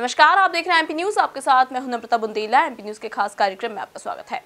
नमस्कार, आप देख रहे हैं एमपी न्यूज। आपके साथ मैं हूं नम्रता बुंदेला। एमपी न्यूज के खास कार्यक्रम में आपका स्वागत है।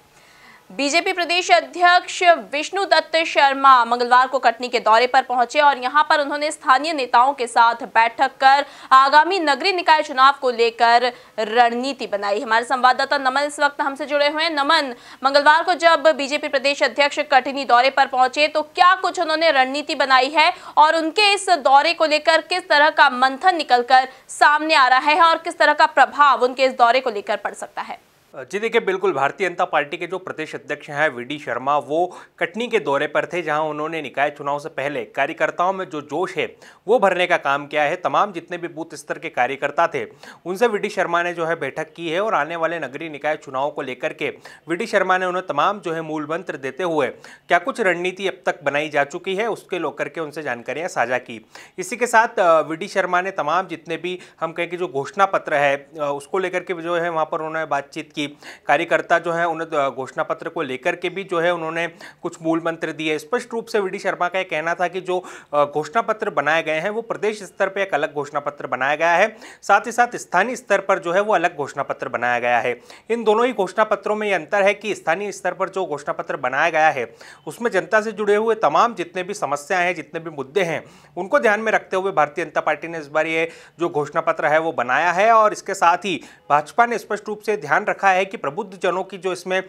बीजेपी प्रदेश अध्यक्ष विष्णु दत्त शर्मा मंगलवार को कटनी के दौरे पर पहुंचे और यहां पर उन्होंने स्थानीय नेताओं के साथ बैठक कर आगामी नगरीय निकाय चुनाव को लेकर रणनीति बनाई। हमारे संवाददाता नमन इस वक्त हमसे जुड़े हुए हैं। नमन, मंगलवार को जब बीजेपी प्रदेश अध्यक्ष कटनी दौरे पर पहुंचे तो क्या कुछ उन्होंने रणनीति बनाई है और उनके इस दौरे को लेकर किस तरह का मंथन निकलकर सामने आ रहा है और किस तरह का प्रभाव उनके इस दौरे को लेकर पड़ सकता है? जी देखिए, बिल्कुल भारतीय जनता पार्टी के जो प्रदेश अध्यक्ष हैं वी.डी. शर्मा, वो कटनी के दौरे पर थे, जहां उन्होंने निकाय चुनाव से पहले कार्यकर्ताओं में जो जोश है वो भरने का काम किया है। तमाम जितने भी बूथ स्तर के कार्यकर्ता थे उनसे वी.डी. शर्मा ने जो है बैठक की है और आने वाले नगरीय निकाय चुनाव को लेकर के वी.डी. शर्मा ने उन्हें तमाम जो है मूल मंत्र देते हुए क्या कुछ रणनीति अब तक बनाई जा चुकी है उसके लेकर के उनसे जानकारियाँ साझा की। इसी के साथ वी.डी. शर्मा ने तमाम जितने भी हम कहें कि जो घोषणा पत्र है उसको लेकर के जो है वहाँ पर उन्होंने बातचीत की। कार्यकर्ता जो है उन्हें घोषणा पत्र को लेकर के भी जो है उन्होंने कुछ मूल मंत्र दिए। स्पष्ट रूप से वी.डी. शर्मा का यह कहना था कि जो घोषणा पत्र बनाए गए हैं वो प्रदेश स्तर पर एक अलग घोषणा पत्र बनाया गया है, साथ ही साथ स्थानीय स्तर पर जो है वो अलग घोषणा पत्र बनाया गया है। इन दोनों ही घोषणा पत्रों में ये अंतर है कि स्थानीय स्तर पर जो घोषणा पत्र बनाया गया है उसमें जनता से जुड़े हुए तमाम जितने भी समस्याएं हैं, जितने भी मुद्दे हैं, उनको ध्यान में रखते हुए भारतीय जनता पार्टी ने इस बार ये जो घोषणा पत्र है वो बनाया है। और इसके साथ ही भाजपा ने स्पष्ट रूप से ध्यान रखा है कि प्रबुद्ध जनों की जो इसमें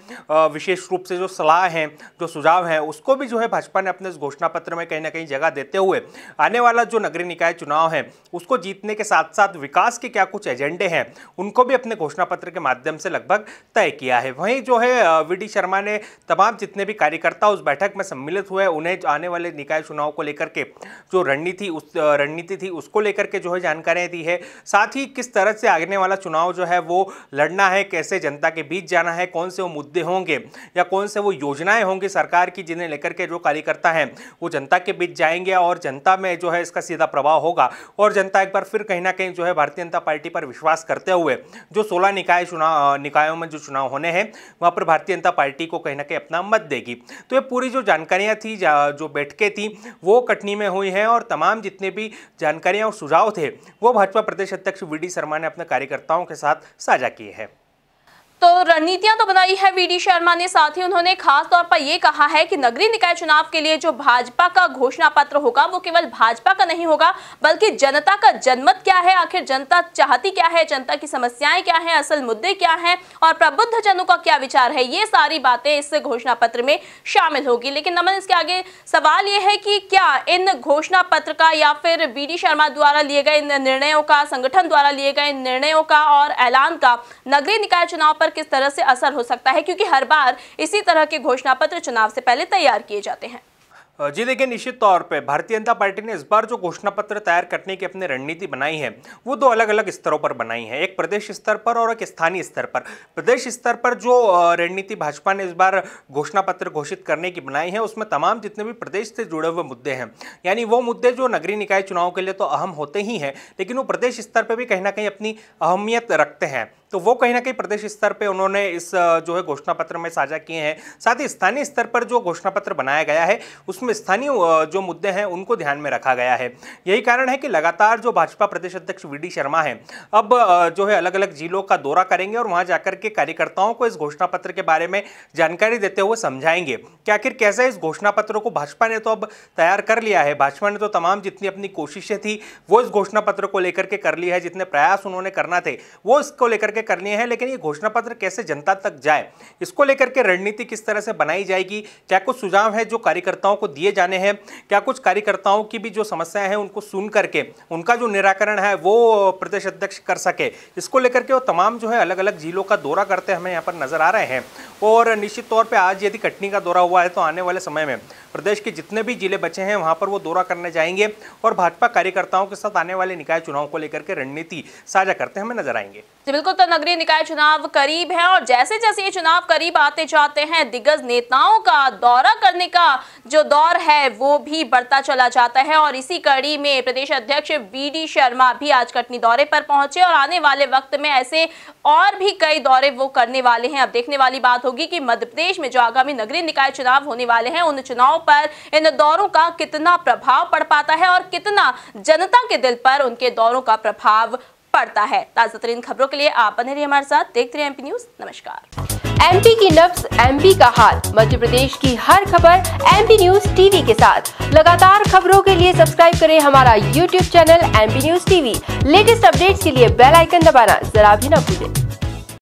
विशेष रूप से जो सलाह है, जो सुझाव है, उसको भी जो है भाजपा ने अपने इस घोषणा पत्र में कहीं ना कहीं जगह देते हुए आने वाला जो नगरीय निकाय चुनाव है उसको जीतने के साथ साथ विकास के क्या कुछ एजेंडे हैं उनको भी अपने घोषणा पत्र के माध्यम से लगभग तय किया है। वहीं जो है वी.डी. शर्मा ने तमाम जितने भी कार्यकर्ता उस बैठक में सम्मिलित हुए उन्हें आने वाले निकाय चुनाव को लेकर के जो रणनीति थी उसको लेकर के जो है जानकारियां दी है। साथ ही किस तरह से आने वाला चुनाव जो है वो लड़ना है, कैसे जनता के बीच जाना है, कौन से वो मुद्दे होंगे या कौन से वो योजनाएं होंगी सरकार की जिन्हें लेकर के जो कार्यकर्ता हैं वो जनता के बीच जाएंगे और जनता में जो है इसका सीधा प्रभाव होगा और जनता एक बार फिर कहीं ना कहीं जो है भारतीय जनता पार्टी पर विश्वास करते हुए जो 16 निकायों में जो चुनाव होने हैं वहां पर भारतीय जनता पार्टी को कहीं ना कहीं अपना मत देगी। तो ये पूरी जो जानकारियां थी, जो बैठकें थी, वो कटनी में हुई हैं और तमाम जितने भी जानकारियां और सुझाव थे वो भाजपा प्रदेश अध्यक्ष वी.डी. शर्मा ने अपने कार्यकर्ताओं के साथ साझा किए हैं। तो रणनीतियां तो बनाई है वी.डी. शर्मा ने, साथ ही उन्होंने खास तौर पर यह कहा है कि नगरीय निकाय चुनाव के लिए जो भाजपा का घोषणा पत्र होगा वो केवल भाजपा का नहीं होगा बल्कि जनता का जनमत क्या है, आखिर जनता चाहती क्या है, जनता की समस्याएं क्या हैं, असल मुद्दे क्या हैं और प्रबुद्ध जनों का क्या विचार है, ये सारी बातें इस घोषणा पत्र में शामिल होगी। लेकिन नमन, इसके आगे सवाल यह है कि क्या इन घोषणा पत्र का या फिर वी.डी. शर्मा द्वारा लिए गए निर्णयों का, संगठन द्वारा लिए गए निर्णयों का और ऐलान का नगरीय निकाय चुनाव पर किस तरह से असर हो सकता है, क्योंकि हर बार इसी तरह के घोषणा पत्र चुनाव से पहले तैयार किए जाते हैं। जी देखिए, निश्चित तौर पे भारतीय जनता पार्टी ने इस बार जो घोषणा पत्र तैयार करने की अपनी रणनीति बनाई है वो दो अलग अलग स्तरों पर बनाई है, एक प्रदेश स्तर पर और एक स्थानीय स्तर पर। प्रदेश स्तर पर जो रणनीति भाजपा ने इस बार घोषणा पत्र घोषित करने की बनाई है उसमें तमाम जितने भी प्रदेश से जुड़े हुए मुद्दे हैं, यानी वो मुद्दे जो नगरीय निकाय चुनाव के लिए तो अहम होते ही हैं लेकिन वो प्रदेश स्तर पर भी कहीं ना कहीं अपनी अहमियत रखते हैं, तो वो कहीं ना कहीं प्रदेश स्तर पे उन्होंने इस जो है घोषणा पत्र में साझा किए हैं। साथ ही स्थानीय स्तर पर जो घोषणा पत्र बनाया गया है उसमें स्थानीय जो मुद्दे हैं उनको ध्यान में रखा गया है। यही कारण है कि लगातार जो भाजपा प्रदेश अध्यक्ष वी.डी. शर्मा हैं अब जो है अलग अलग जिलों का दौरा करेंगे और वहां जाकर के कार्यकर्ताओं को इस घोषणा पत्र के बारे में जानकारी देते हुए समझाएंगे कि आखिर कैसे इस घोषणा पत्र को भाजपा ने तो अब तैयार कर लिया है, भाजपा ने तो तमाम जितनी अपनी कोशिशें थी वो इस घोषणा पत्र को लेकर के कर ली है, जितने प्रयास उन्होंने करना थे वो इसको लेकर के करनी है, लेकिन ये घोषणा पत्र कैसे जनता तक जाए, इसको लेकर के रणनीति किस तरह से बनाई जाएगी, क्या कुछ सुझाव है जो कार्यकर्ताओं को दिए जाने हैं, क्या कुछ कार्यकर्ताओं की भी जो समस्याएं हैं उनको सुन करके उनका जो निराकरण है वो प्रदेश अध्यक्ष कर सके, इसको लेकर के वो तमाम जो है अलग अलग जिलों का दौरा करते हमें यहाँ पर नजर आ रहे हैं। और निश्चित तौर पर आज यदि कटनी का दौरा हुआ है तो आने वाले समय में प्रदेश के जितने भी जिले बचे हैं वहां पर वो दौरा करने जाएंगे और भाजपा कार्यकर्ताओं के साथ आने वाले निकाय चुनाव को लेकर के रणनीति साझा करते हमें नजर आएंगे। बिल्कुल, तो नगरीय निकाय चुनाव करीब है और जैसे जैसे ये चुनाव करीब आते जाते हैं दिग्गज नेताओं का दौरा करने का जो दौर है वो भी बढ़ता चला जाता है और इसी कड़ी में प्रदेश अध्यक्ष वी.डी. शर्मा भी आज कटनी दौरे पर पहुंचे और आने वाले वक्त में ऐसे और भी कई दौरे वो करने वाले हैं। अब देखने वाली बात होगी कि मध्य प्रदेश में जो आगामी नगरीय निकाय चुनाव होने वाले हैं उन चुनाव पर इन दौरों का कितना प्रभाव पड़ पाता है और कितना जनता के दिल पर उनके दौरों का प्रभाव पड़ता है। ताजा तरीन खबरों के लिए आप बने रहिए हमारे साथ, देखते रहिए एमपी न्यूज। नमस्कार। एमपी की नब्ज, एमपी का हाल, मध्य प्रदेश की हर खबर एमपी न्यूज टीवी के साथ। लगातार खबरों के लिए सब्सक्राइब करें हमारा YouTube channel MP news TV. Latest updates के लिए बेल आइकन दबाना जरा भी न भूलें।